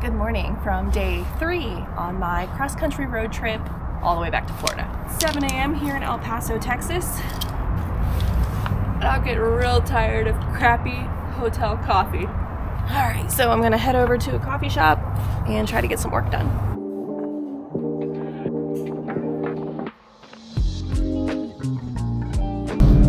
Good morning from day 3 on my cross-country road trip all the way back to Florida. 7 a.m. here in El Paso, Texas. And I'm getting real tired of crappy hotel coffee. Alright, so I'm gonna head over to a coffee shop and try to get some work done.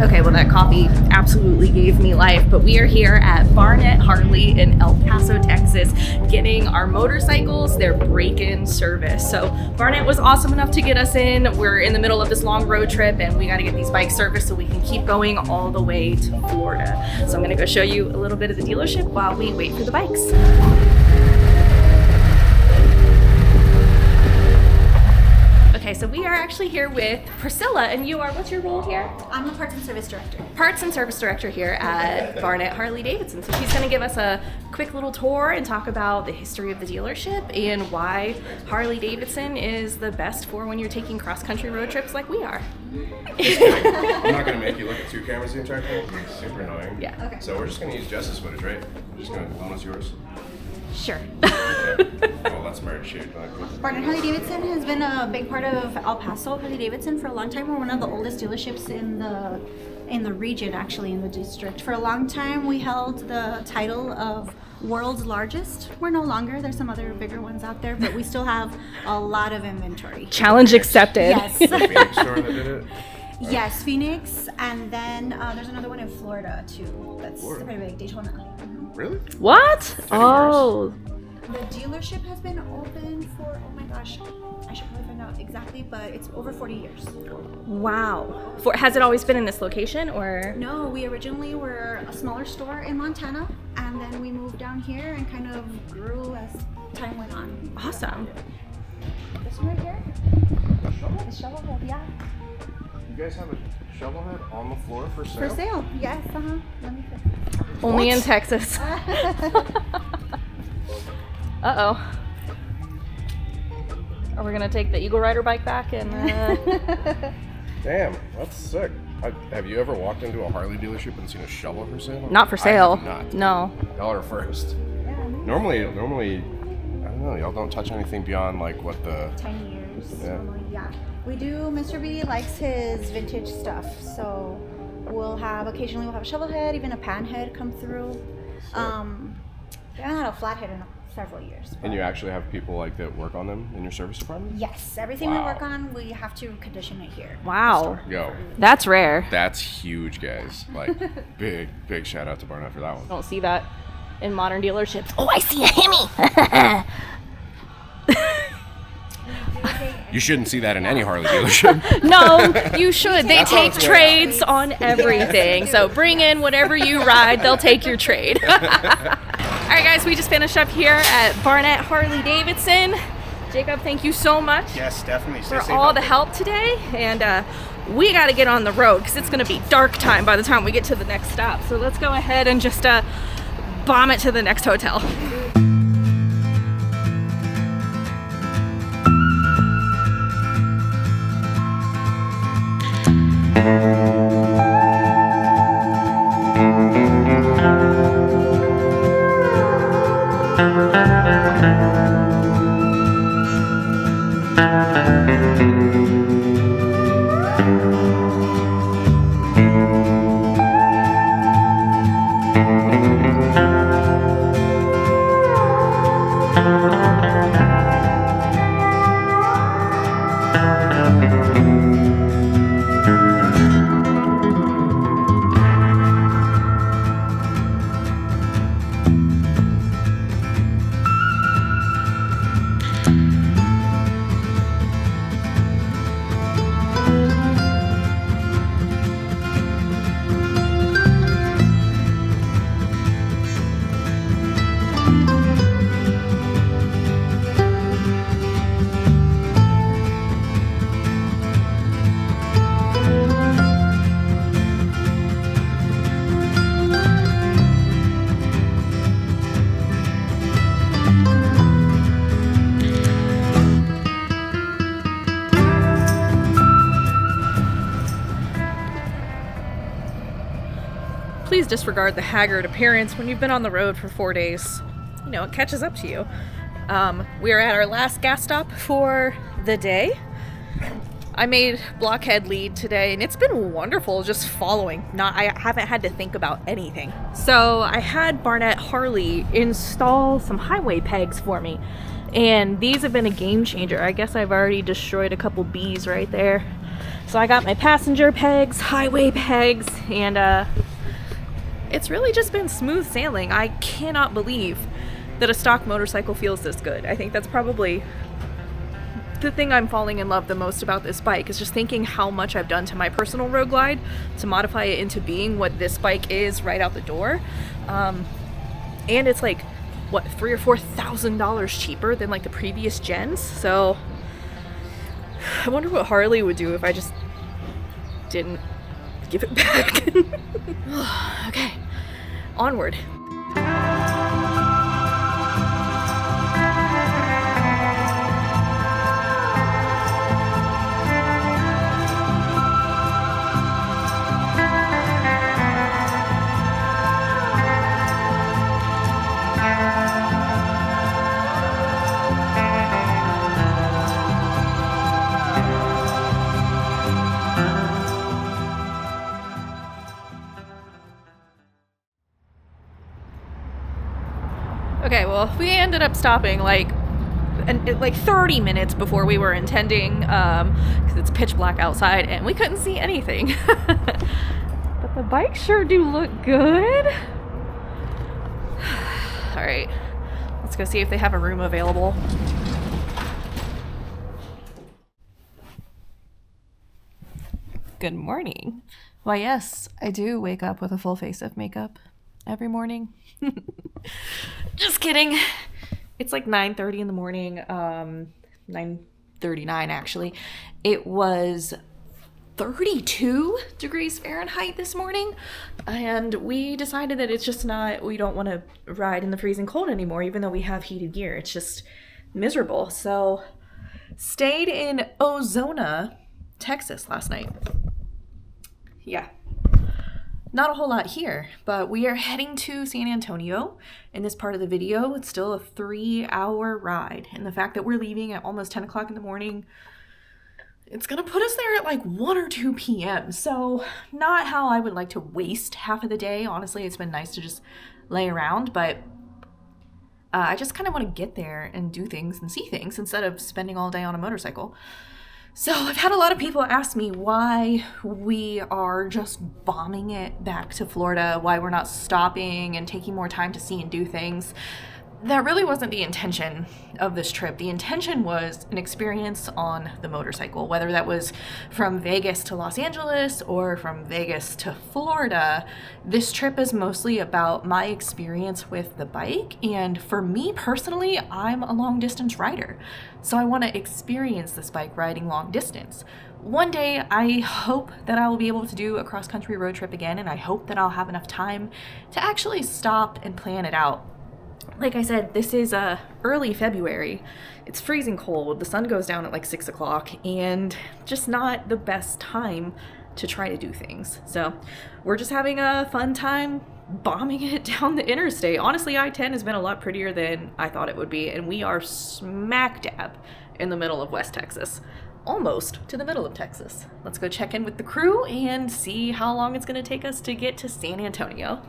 Okay, well that coffee absolutely gave me life, but we are here at Barnett Harley in El Paso, Texas, getting our motorcycles their break-in service. So Barnett was awesome enough to get us in. We're in the middle of this long road trip and we gotta get these bikes serviced so we can keep going all the way to Florida. So I'm gonna go show you a little bit of the dealership while we wait for the bikes. Okay, so we are actually here with Priscilla, and you are, what's your role here? I'm the Parts and Service Director. Parts and Service Director here at Barnett Harley-Davidson. So she's gonna give us a quick little tour and talk about the history of the dealership and why Harley-Davidson is the best for when you're taking cross-country road trips like we are. I'm not gonna make you look at 2 cameras the entire time. It's super annoying. Yeah. Okay. So we're just gonna use Jess's footage, right? We're just gonna bonus yours. Sure. Okay. Well, that's smart shit. Barnett Harley-Davidson has been a big part of El Paso Harley-Davidson for a long time. We're one of the oldest dealerships in the region, actually, in the district. For a long time, we held the title of world's largest. We're no longer. There's some other bigger ones out there, but we still have a lot of inventory. Challenge accepted. Yes. The Phoenix store that did it? Yes, Phoenix, and then there's another one in Florida too. That's Florida? pretty big, Daytona. Really? What? Oh. The dealership has been open for, oh my gosh, I should probably find out exactly, but it's over 40 years. Wow. Has it always been in this location or? No, we originally were a smaller store in Montana, and then we moved down here and kind of grew as time went on. Awesome. This one right here? The shovel head, yeah. You guys have a shovel head on the floor for sale? For sale, yes, uh-huh. Let me fix it. Only in Texas. Uh-oh. Are we gonna take the Eagle Rider bike back and Damn, that's sick. Have you ever walked into a Harley dealership and seen a shovel for sale? Not for sale. I have not. No. Y'all are first. Yeah, nice. Normally, I don't know, y'all don't touch anything beyond like what the... 10 years. Yeah. Normally, yeah. We do, Mr. B likes his vintage stuff, so occasionally we'll have a shovel head, even a pan head come through. We haven't had a flat head in several years. And you actually have people like that work on them in your service department? Yes, everything Wow. we work on, we have to condition it here. Wow. Yo, That's rare. that's huge, guys. Like, big shout out to Barnett for that one. Don't see that in modern dealerships. Oh, I see a Hemi. You shouldn't see that in any Harley dealership. No, you should. They That's how take it's trades on everything. So bring in whatever you ride, they'll take your trade. All right, guys, we just finished up here at Barnett Harley-Davidson. Jacob, thank you so much Yes, definitely. Stay for safe all out the there. help today. And we got to get on the road because it's going to be dark time by the time we get to the next stop. So let's go ahead and just bomb it to the next hotel. Please disregard the haggard appearance when you've been on the road for 4 days. You know, it catches up to you. We are at our last gas stop for the day. I made blockhead lead today, and it's been wonderful just following. I haven't had to think about anything. So I had Barnett Harley install some highway pegs for me, and these have been a game changer. I guess I've already destroyed a couple bees right there. So I got my passenger pegs, highway pegs, and it's really just been smooth sailing. I cannot believe that a stock motorcycle feels this good. I think that's probably the thing I'm falling in love the most about this bike, is just thinking how much I've done to my personal road glide to modify it into being what this bike is right out the door. And it's like, what, $3,000 or $4,000 cheaper than like the previous gens. So I wonder what Harley would do if I just didn't give it back. Okay, onward. Okay, well, we ended up stopping like 30 minutes before we were intending, because it's pitch black outside and we couldn't see anything. But the bikes sure do look good. All right, let's go see if they have a room available. Good morning. Why, yes, I do wake up with a full face of makeup every morning. Just kidding. It's like 9:30 in the morning, 9:39 actually. It was 32 degrees Fahrenheit this morning, and we decided that it's just not, we don't want to ride in the freezing cold anymore, even though we have heated gear. It's just miserable. So stayed in Ozona, Texas last night. Yeah. Not a whole lot here, but we are heading to San Antonio. In this part of the video, it's still a 3-hour ride. And the fact that we're leaving at almost 10 o'clock in the morning, it's gonna put us there at like 1 or 2 p.m. So not how I would like to waste half of the day. Honestly, it's been nice to just lay around, but I just kind of want to get there and do things and see things instead of spending all day on a motorcycle. So I've had a lot of people ask me why we are just bombing it back to Florida, why we're not stopping and taking more time to see and do things. That really wasn't the intention of this trip. The intention was an experience on the motorcycle, whether that was from Vegas to Los Angeles or from Vegas to Florida. This trip is mostly about my experience with the bike. And for me personally, I'm a long distance rider. So I want to experience this bike riding long distance. One day, I hope that I will be able to do a cross-country road trip again, and I hope that I'll have enough time to actually stop and plan it out. Like I said, this is early February. It's freezing cold. The sun goes down at like 6 o'clock, and just not the best time to try to do things. So we're just having a fun time bombing it down the interstate. Honestly, I-10 has been a lot prettier than I thought it would be, and we are smack dab in the middle of West Texas. Almost to the middle of Texas. Let's go check in with the crew and see how long it's going to take us to get to San Antonio.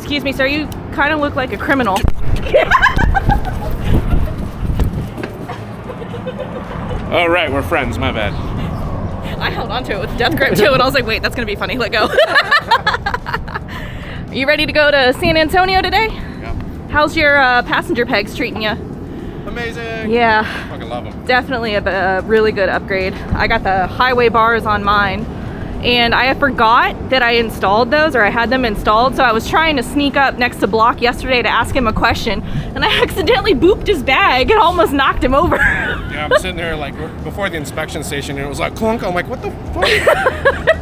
Excuse me, sir, you kind of look like a criminal. All right, we're friends, my bad. I held on to it with death grip too, and I was like, wait, that's gonna be funny, let go. Are you ready to go to San Antonio today? Yeah. How's your passenger pegs treating you? Amazing. Yeah. I fucking love them. Definitely a really good upgrade. I got the highway bars on mine, and I forgot that I installed those, or I had them installed, so I was trying to sneak up next to Block yesterday to ask him a question, and I accidentally booped his bag and almost knocked him over. Yeah, Yeah, I'm sitting there like before the inspection station, and it was like clunk. I'm like, what the fuck?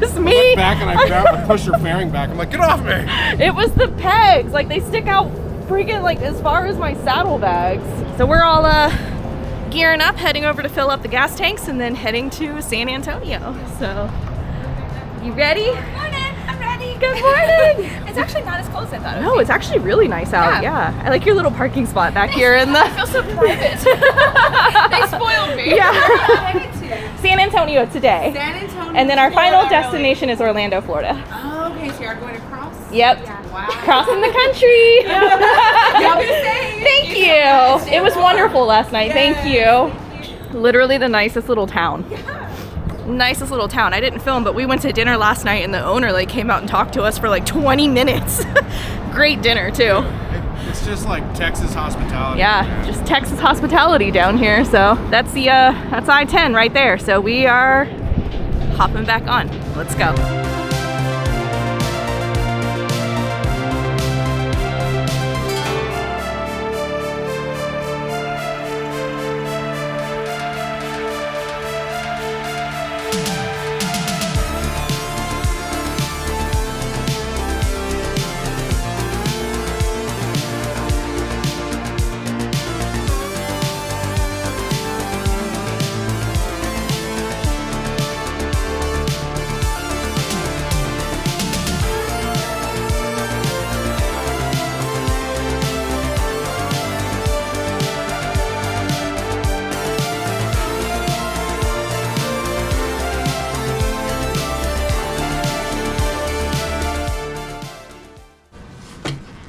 It's me. I looked back and I pushed her fairing back. I'm like, get off me! It was the pegs. Like they stick out freaking like as far as my saddlebags. So we're all gearing up, heading over to fill up the gas tanks, and then heading to San Antonio. So, you ready? Morning, I'm ready. Good morning. It's actually not as close as I thought it would No, it's actually really nice out. Yeah. I like your little parking spot back here in the. I feel so private. They spoiled me. Yeah. San Antonio today. San Antonio. And then our Florida, final destination is Orlando, Florida. Oh, okay, so you're going across? Yep. Wow. Crossing the country. Y'all be safe. Thank you. It was wonderful last night. Thank you. Literally the nicest little town. Nicest little town. I didn't film, but we went to dinner last night, and the owner like came out and talked to us for like 20 minutes. Great dinner too. It's just like Texas hospitality. Yeah, just Texas hospitality down here. So that's the that's I-10 right there. So we are hopping back on. Let's go.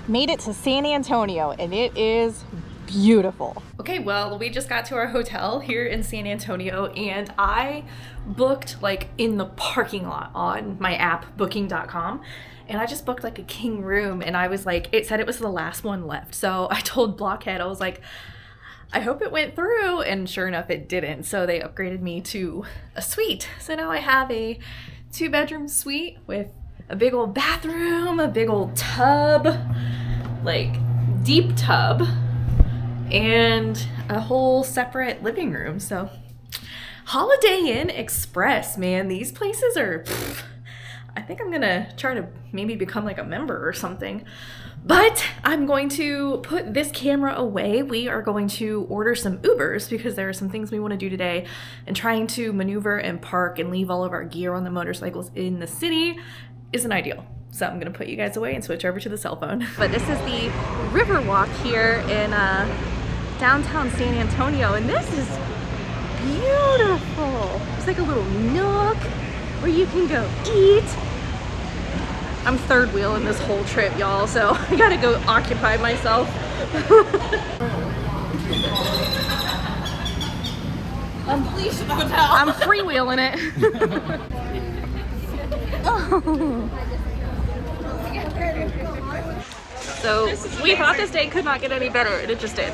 Made it to San Antonio, and it is beautiful. Okay, well, we just got to our hotel here in San Antonio, and I booked like in the parking lot on my app, booking.com, and I just booked like a king room, and I was like, it said it was the last one left. So I told Blockhead, I was like, I hope it went through, and sure enough, it didn't. So they upgraded me to a suite. So now I have a 2-bedroom suite with a big old bathroom, a big old tub, like deep tub, and a whole separate living room. So Holiday Inn Express, man, these places are, I think I'm gonna try to maybe become like a member or something. But I'm going to put this camera away. We are going to order some Ubers because there are some things we want to do today, and trying to maneuver and park and leave all of our gear on the motorcycles in the city isn't ideal. So I'm gonna put you guys away and switch over to the cell phone. But this is the Riverwalk here in downtown San Antonio, and this is beautiful. It's like a little nook where you can go eat. I'm third wheeling this whole trip, y'all, so I gotta go occupy myself. I'm freewheeling it. So we thought this day could not get any better, and it just did.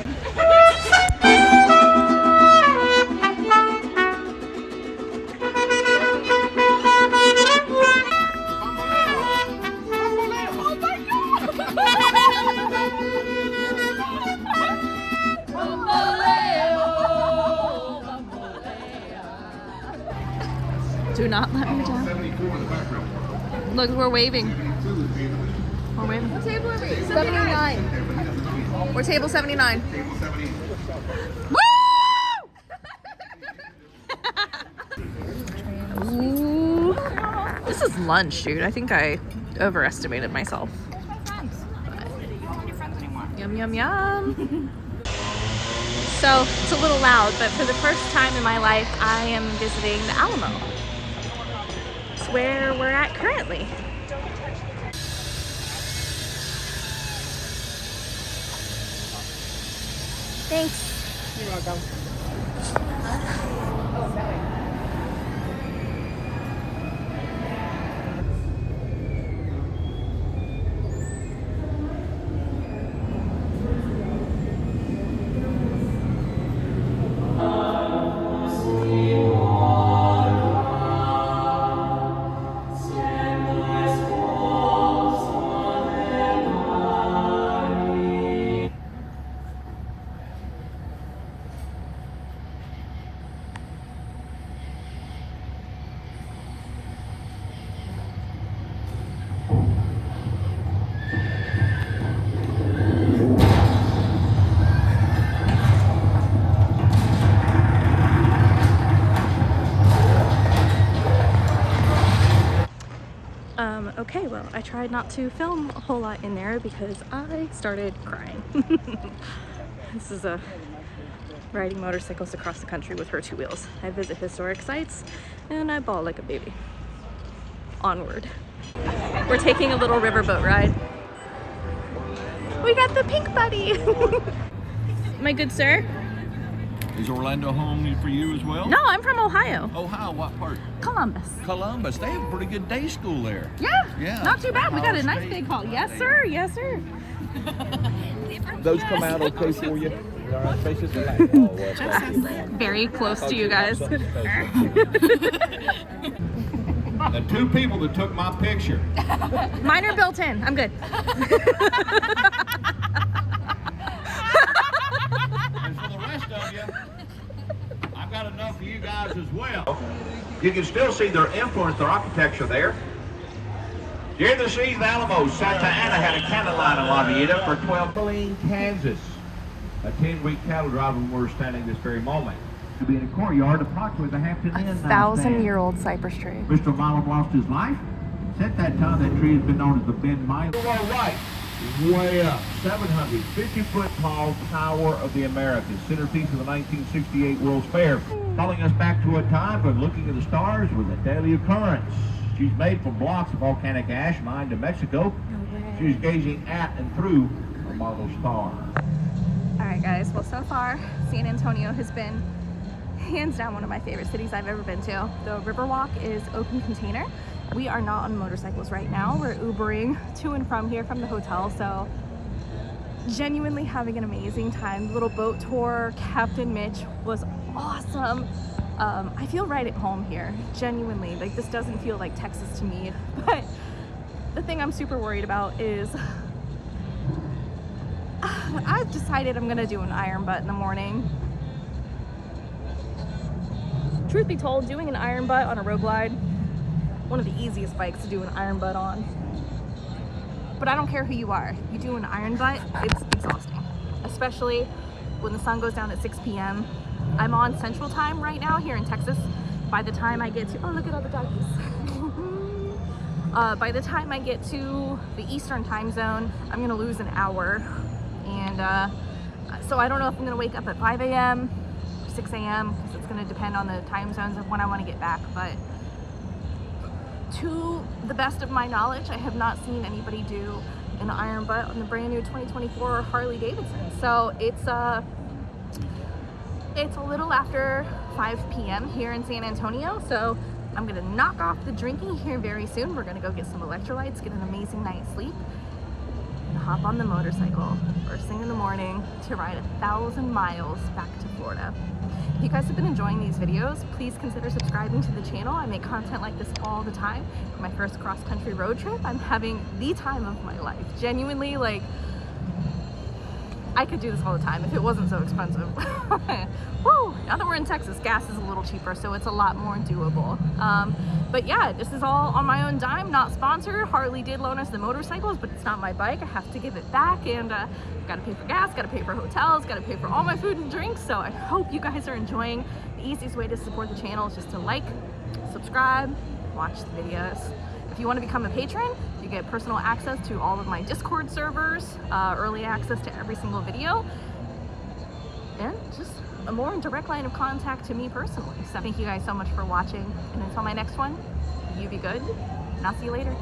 Do not let me down. Look, we're waving. We're waving. What table are we? 79. We're table 79. Woo! Ooh. This is lunch, dude. I think I overestimated myself. Yum, yum, yum. So, it's a little loud, but for the first time in my life, I am visiting the Alamo. It's where we're at currently. Thanks. You're welcome. Okay, well, I tried not to film a whole lot in there because I started crying. This is riding motorcycles across the country with her 2 wheels. I visit historic sites and I bawl like a baby. Onward. We're taking a little riverboat ride. We got the pink buddy. My good sir. Is Orlando home for you as well? No, I'm from Ohio. Ohio, what part? Columbus. Columbus. They have a pretty good day school there. Yeah, not too bad. We got a nice State. big hall. Yes, sir. Yes, sir. Those come out okay for you? Very close to you guys. The 2 people that took my picture. Mine are built in. I'm good. And for the rest of you, I've got enough for you guys as well. You can still see their influence, their architecture there. During the siege of Alamo, Santa Anna had a cattle line in La Villita for 12 Killeen, Kansas. A 10-week cattle drive when we're standing this very moment. To be in a courtyard approximately the Hampton Inn. 1,000-year-old cypress tree. Mr. Milam lost his life. Since that time, that tree has been known as the Ben Milam. To our right, way up, 750-foot tall Tower of the Americas, centerpiece of the 1968 World's Fair. Calling us back to a time when looking at the stars was a daily occurrence. She's made from blocks of volcanic ash mined in Mexico. She's gazing at and through a marble star. Alright guys, well so far San Antonio has been hands down one of my favorite cities I've ever been to. The Riverwalk is open container. We are not on motorcycles right now. We're Ubering to and from here from the hotel, so genuinely having an amazing time. The little boat tour, Captain Mitch was awesome. I feel right at home here, genuinely. Like, this doesn't feel like Texas to me, but the thing I'm super worried about is I've decided I'm gonna do an iron butt in the morning. Truth be told, doing an iron butt on a road glide, one of the easiest bikes to do an iron butt on. But I don't care who you are. You do an iron butt, it's exhausting. Especially when the sun goes down at 6 p.m. I'm on Central Time right now here in Texas. By the time I get to, oh look at all the doggies. By the time I get to the Eastern time zone, I'm gonna lose an hour. And so I don't know if I'm gonna wake up at 5 a.m. or 6 a.m. because it's gonna depend on the time zones of when I wanna get back. But to the best of my knowledge, I have not seen anybody do an iron butt on the brand new 2024 Harley-Davidson. So it's a little after 5 p.m. here in San Antonio. So I'm gonna knock off the drinking here very soon. We're gonna go get some electrolytes, get an amazing night's sleep, and hop on the motorcycle first thing in the morning to ride 1,000 miles back to Florida. If you guys have been enjoying these videos, please consider subscribing to the channel. I make content like this all the time. For my first cross-country road trip, I'm having the time of my life. Genuinely, like, I could do this all the time if it wasn't so expensive. Woo! Now that we're in Texas, gas is a little cheaper, so it's a lot more doable. But yeah, this is all on my own dime, not sponsored. Harley did loan us the motorcycles, but it's not my bike. I have to give it back, and gotta pay for gas, gotta pay for hotels, gotta pay for all my food and drinks. So I hope you guys are enjoying. The easiest way to support the channel is just to like, subscribe, watch the videos. If you want to become a patron, you get personal access to all of my Discord servers, early access to every single video, and just a more direct line of contact to me personally. So thank you guys so much for watching, and until my next one, you be good, and I'll see you later.